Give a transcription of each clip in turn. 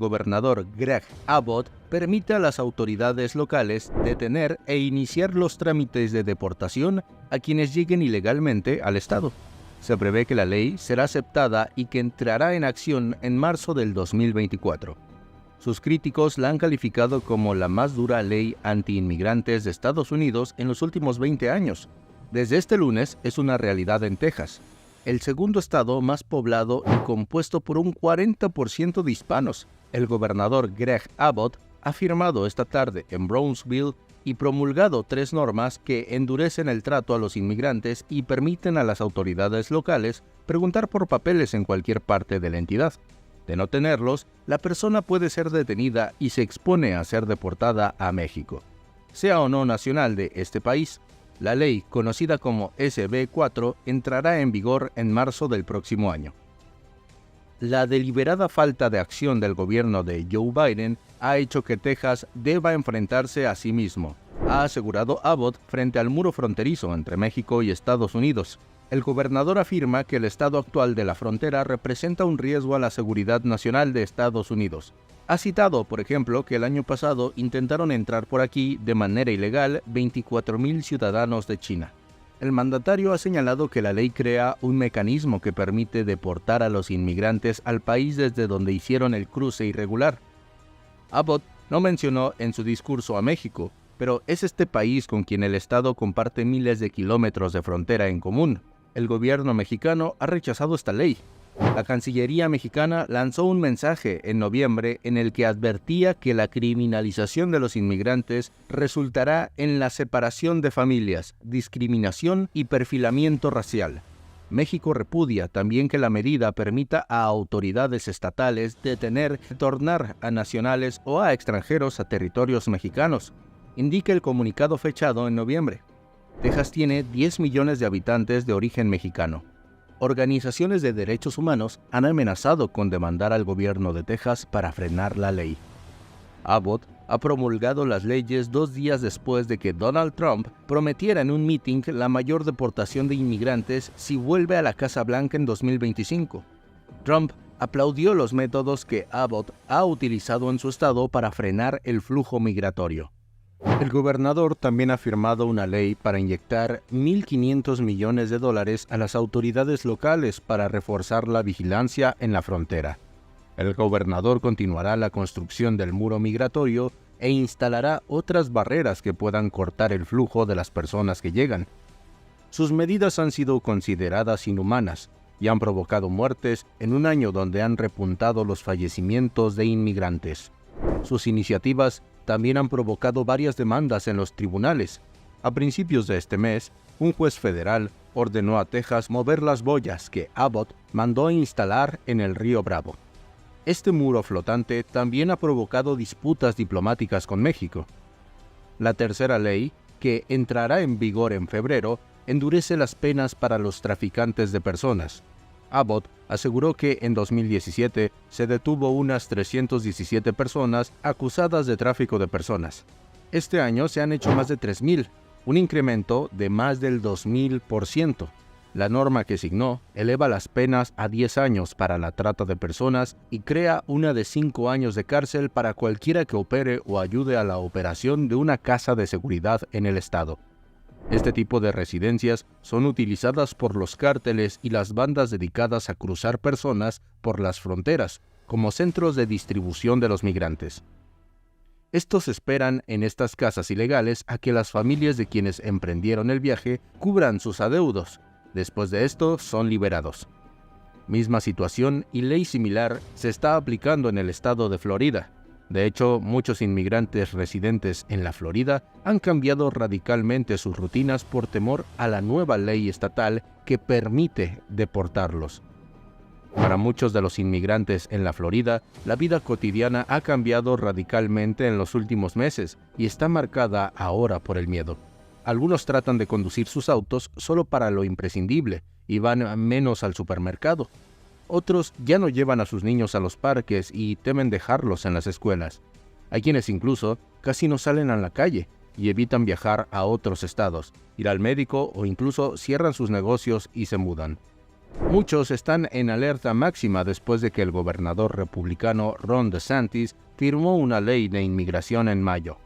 gobernador Greg Abbott permite a las autoridades locales detener e iniciar los trámites de deportación a quienes lleguen ilegalmente al estado. Se prevé que la ley será aceptada y que entrará en acción en marzo del 2024. Sus críticos la han calificado como la más dura ley anti-inmigrantes de Estados Unidos en los últimos 20 años. Desde este lunes es una realidad en Texas, el segundo estado más poblado y compuesto por un 40% de hispanos. El gobernador Greg Abbott ha firmado esta tarde en Brownsville y promulgado 3 normas que endurecen el trato a los inmigrantes y permiten a las autoridades locales preguntar por papeles en cualquier parte de la entidad. De no tenerlos, la persona puede ser detenida y se expone a ser deportada a México, sea o no nacional de este país. La ley, conocida como SB 4, entrará en vigor en marzo del próximo año. La deliberada falta de acción del gobierno de Joe Biden ha hecho que Texas deba enfrentarse a sí mismo, ha asegurado Abbott frente al muro fronterizo entre México y Estados Unidos. El gobernador afirma que el estado actual de la frontera representa un riesgo a la seguridad nacional de Estados Unidos. Ha citado, por ejemplo, que el año pasado intentaron entrar por aquí de manera ilegal 24,000 ciudadanos de China. El mandatario ha señalado que la ley crea un mecanismo que permite deportar a los inmigrantes al país desde donde hicieron el cruce irregular. Abbott no mencionó en su discurso a México, pero es este país con quien el estado comparte miles de kilómetros de frontera en común. El gobierno mexicano ha rechazado esta ley. La Cancillería mexicana lanzó un mensaje en noviembre en el que advertía que la criminalización de los inmigrantes resultará en la separación de familias, discriminación y perfilamiento racial. México repudia también que la medida permita a autoridades estatales detener, retornar a nacionales o a extranjeros a territorios mexicanos, indica el comunicado fechado en noviembre. Texas tiene 10 millones de habitantes de origen mexicano. Organizaciones de derechos humanos han amenazado con demandar al gobierno de Texas para frenar la ley. Abbott ha promulgado las leyes 2 días después de que Donald Trump prometiera en un mitin la mayor deportación de inmigrantes si vuelve a la Casa Blanca en 2025. Trump aplaudió los métodos que Abbott ha utilizado en su estado para frenar el flujo migratorio. El gobernador también ha firmado una ley para inyectar $1.500 millones a las autoridades locales para reforzar la vigilancia en la frontera. El gobernador continuará la construcción del muro migratorio e instalará otras barreras que puedan cortar el flujo de las personas que llegan. Sus medidas han sido consideradas inhumanas y han provocado muertes en un año donde han repuntado los fallecimientos de inmigrantes. Sus iniciativas también han provocado varias demandas en los tribunales. A principios de este mes, un juez federal ordenó a Texas mover las boyas que Abbott mandó a instalar en el río Bravo. Este muro flotante también ha provocado disputas diplomáticas con México. La tercera ley, que entrará en vigor en febrero, endurece las penas para los traficantes de personas. Abbott aseguró que en 2017 se detuvo unas 317 personas acusadas de tráfico de personas. Este año se han hecho más de 3,000, un incremento de más del 2,000%. La norma que signó eleva las penas a 10 años para la trata de personas y crea una de 5 años de cárcel para cualquiera que opere o ayude a la operación de una casa de seguridad en el estado. Este tipo de residencias son utilizadas por los cárteles y las bandas dedicadas a cruzar personas por las fronteras como centros de distribución de los migrantes. Estos esperan en estas casas ilegales a que las familias de quienes emprendieron el viaje cubran sus adeudos. Después de esto, son liberados. Misma situación y ley similar se está aplicando en el estado de Florida. De hecho, muchos inmigrantes residentes en la Florida han cambiado radicalmente sus rutinas por temor a la nueva ley estatal que permite deportarlos. Para muchos de los inmigrantes en la Florida, la vida cotidiana ha cambiado radicalmente en los últimos meses y está marcada ahora por el miedo. Algunos tratan de conducir sus autos solo para lo imprescindible y van menos al supermercado. Otros ya no llevan a sus niños a los parques y temen dejarlos en las escuelas. Hay quienes incluso casi no salen a la calle y evitan viajar a otros estados, ir al médico o incluso cierran sus negocios y se mudan. Muchos están en alerta máxima después de que el gobernador republicano Ron DeSantis firmó una ley de inmigración en mayo.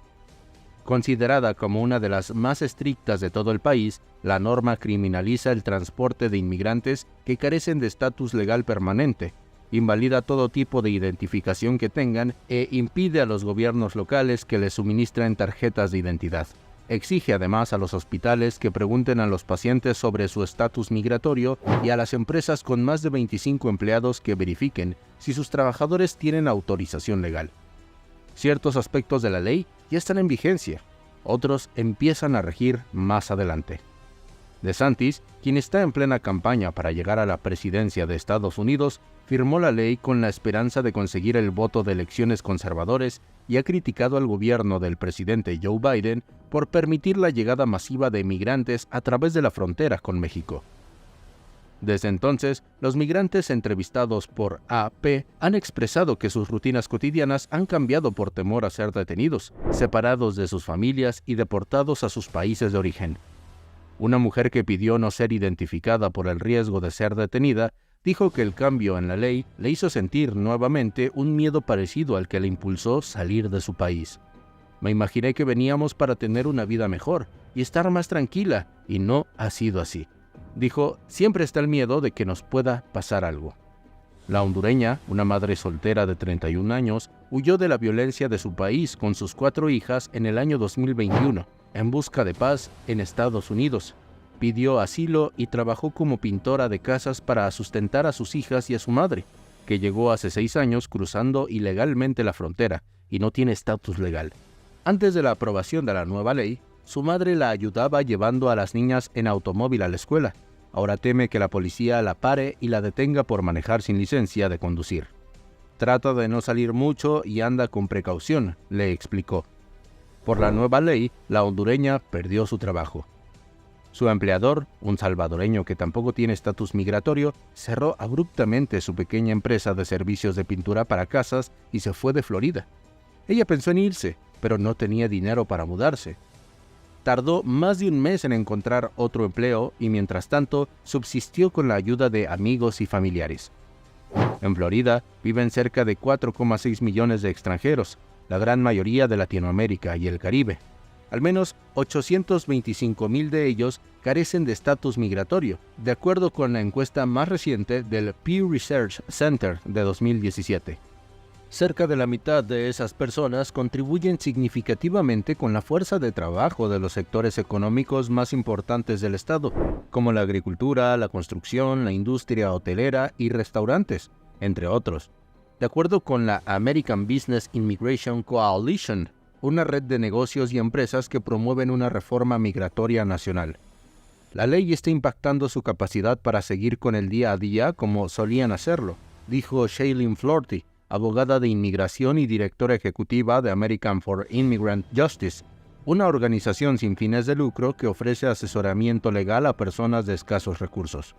Considerada como una de las más estrictas de todo el país, la norma criminaliza el transporte de inmigrantes que carecen de estatus legal permanente, invalida todo tipo de identificación que tengan e impide a los gobiernos locales que les suministren tarjetas de identidad. Exige además a los hospitales que pregunten a los pacientes sobre su estatus migratorio y a las empresas con más de 25 empleados que verifiquen si sus trabajadores tienen autorización legal. Ciertos aspectos de la ley ya están en vigencia, otros empiezan a regir más adelante. DeSantis, quien está en plena campaña para llegar a la presidencia de Estados Unidos, firmó la ley con la esperanza de conseguir el voto de elecciones conservadores y ha criticado al gobierno del presidente Joe Biden por permitir la llegada masiva de migrantes a través de la frontera con México. Desde entonces, los migrantes entrevistados por AP han expresado que sus rutinas cotidianas han cambiado por temor a ser detenidos, separados de sus familias y deportados a sus países de origen. Una mujer que pidió no ser identificada por el riesgo de ser detenida dijo que el cambio en la ley le hizo sentir nuevamente un miedo parecido al que le impulsó salir de su país. Me imaginé que veníamos para tener una vida mejor y estar más tranquila, y no ha sido así. Dijo, siempre está el miedo de que nos pueda pasar algo. La hondureña, una madre soltera de 31 años, huyó de la violencia de su país con sus 4 hijas en el año 2021, en busca de paz en Estados Unidos. Pidió asilo y trabajó como pintora de casas para sustentar a sus hijas y a su madre, que llegó hace 6 años cruzando ilegalmente la frontera y no tiene estatus legal. Antes de la aprobación de la nueva ley, su madre la ayudaba llevando a las niñas en automóvil a la escuela. Ahora teme que la policía la pare y la detenga por manejar sin licencia de conducir. Trata de no salir mucho y anda con precaución, le explicó. Por la nueva ley, la hondureña perdió su trabajo. Su empleador, un salvadoreño que tampoco tiene estatus migratorio, cerró abruptamente su pequeña empresa de servicios de pintura para casas y se fue de Florida. Ella pensó en irse, pero no tenía dinero para mudarse. Tardó más de un mes en encontrar otro empleo y mientras tanto subsistió con la ayuda de amigos y familiares. En Florida viven cerca de 4,6 millones de extranjeros, la gran mayoría de Latinoamérica y el Caribe. Al menos 825,000 de ellos carecen de estatus migratorio, de acuerdo con la encuesta más reciente del Pew Research Center de 2017. Cerca de la mitad de esas personas contribuyen significativamente con la fuerza de trabajo de los sectores económicos más importantes del estado, como la agricultura, la construcción, la industria hotelera y restaurantes, entre otros. De acuerdo con la American Business Immigration Coalition, una red de negocios y empresas que promueven una reforma migratoria nacional. La ley está impactando su capacidad para seguir con el día a día como solían hacerlo, dijo Shailene Florty, abogada de inmigración y directora ejecutiva de American for Immigrant Justice, una organización sin fines de lucro que ofrece asesoramiento legal a personas de escasos recursos.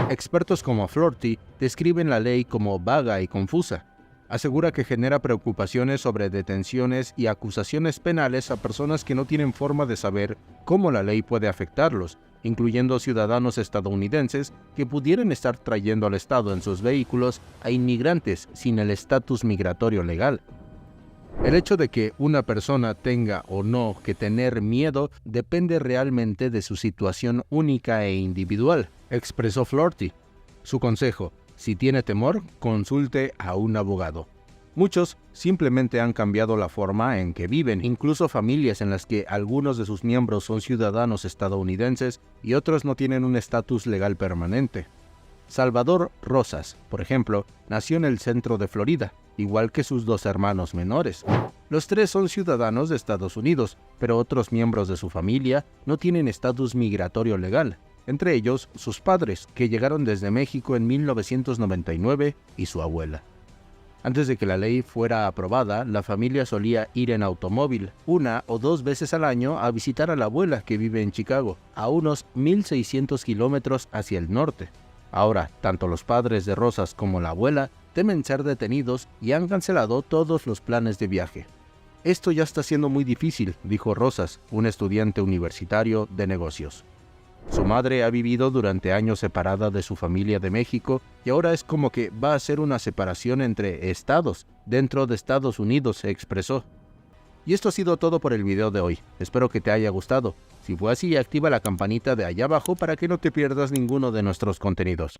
Expertos como Florty describen la ley como vaga y confusa. Asegura que genera preocupaciones sobre detenciones y acusaciones penales a personas que no tienen forma de saber cómo la ley puede afectarlos, incluyendo ciudadanos estadounidenses que pudieran estar trayendo al Estado en sus vehículos a inmigrantes sin el estatus migratorio legal. El hecho de que una persona tenga o no que tener miedo depende realmente de su situación única e individual, expresó Florty. Su consejo: si tiene temor, consulte a un abogado. Muchos simplemente han cambiado la forma en que viven, incluso familias en las que algunos de sus miembros son ciudadanos estadounidenses y otros no tienen un estatus legal permanente. Salvador Rosas, por ejemplo, nació en el centro de Florida, igual que sus 2 hermanos menores. Los 3 son ciudadanos de Estados Unidos, pero otros miembros de su familia no tienen estatus migratorio legal. Entre ellos, sus padres, que llegaron desde México en 1999, y su abuela. Antes de que la ley fuera aprobada, la familia solía ir en automóvil 1 o 2 veces al año a visitar a la abuela que vive en Chicago, a unos 1,600 kilómetros hacia el norte. Ahora, tanto los padres de Rosas como la abuela temen ser detenidos y han cancelado todos los planes de viaje. Esto ya está siendo muy difícil, dijo Rosas, un estudiante universitario de negocios. Su madre ha vivido durante años separada de su familia de México y ahora es como que va a ser una separación entre estados dentro de Estados Unidos, se expresó. Y esto ha sido todo por el video de hoy. Espero que te haya gustado. Si fue así, activa la campanita de allá abajo para que no te pierdas ninguno de nuestros contenidos.